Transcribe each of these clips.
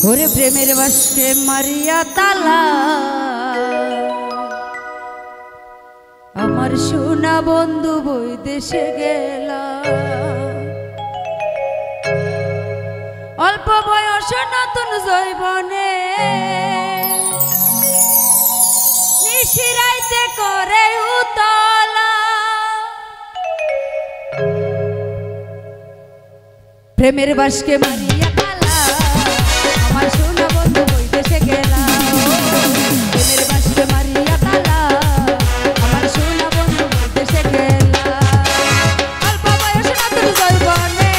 ওরে প্রেমের বাসকে মারিয়া তালা আমার সোনা বন্ধু বৈদেশে গেলা। অল্প বয়স নতুন যৌবনে নিশিরাইতে করে উতলা। প্রেমের বাসকে মারিয়া তালা আমার সোনা বন্ধু বৈদেশে গেলা। প্রেমের বাসকে মারিয়া তালা আমার সোনা বন্ধু বৈদেশে গেলা। অল্প বয়স নতুন যৌবনে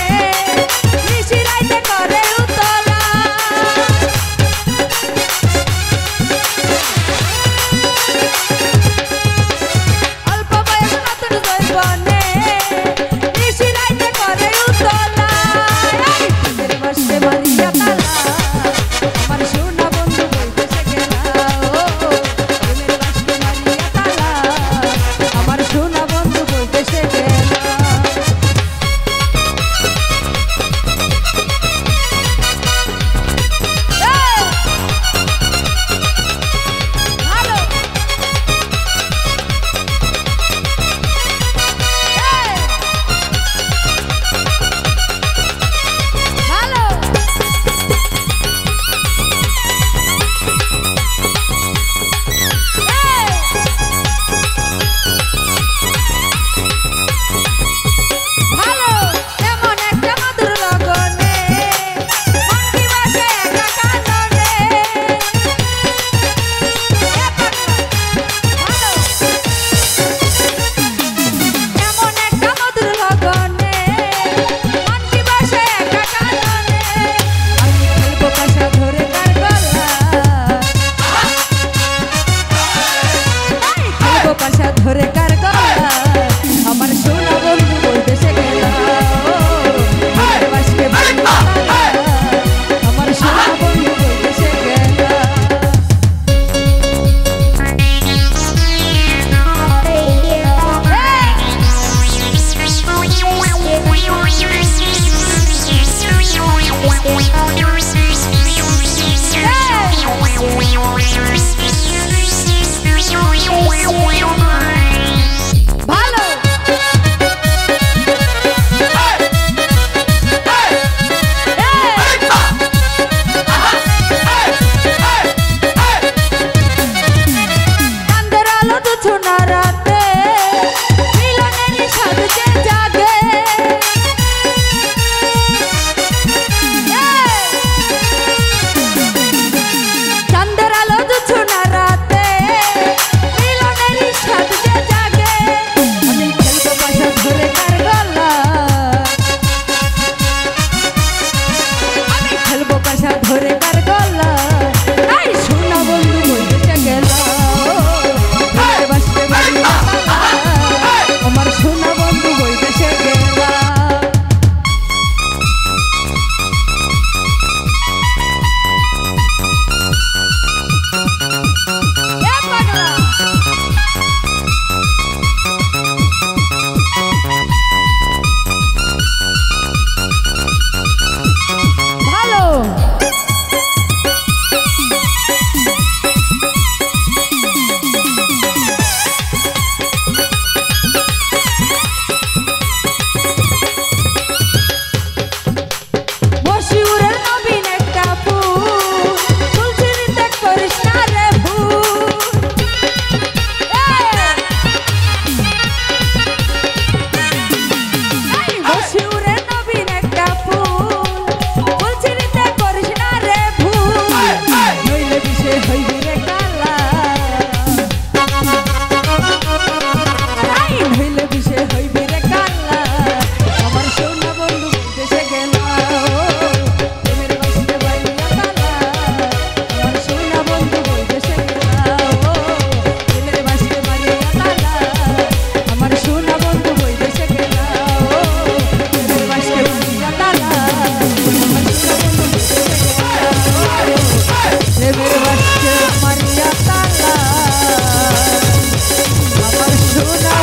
নিশিরাইতে করে উতলা। অল্প বয়স নতুন যৌবনে নিশিরাইতে করে উতলা। প্রেমের বাসকে মারিয়া তালা আমার সোনা বন্ধু বৈদেশে গেলা। প্রেমের বাসকে মারিয়া তালা আমার সোনা বন্ধু বৈদেশে গেলা। ধরে কার গলা আমার সোনা বন্ধু বৈদেশে গেলা। প্রেমের বাসকে মারিয়া তালা আমার সোনা বন্ধু বৈদেশে গেলা। ধরে কার গলা আই সোনা বন্ধু বৈদেশে গেলা। প্রেমের বাসকে মারিয়া তালা আমার সোনা বন্ধু বৈদেশে গেলা। প্রেমের বাসকে মারিয়া তালা আমার সোনা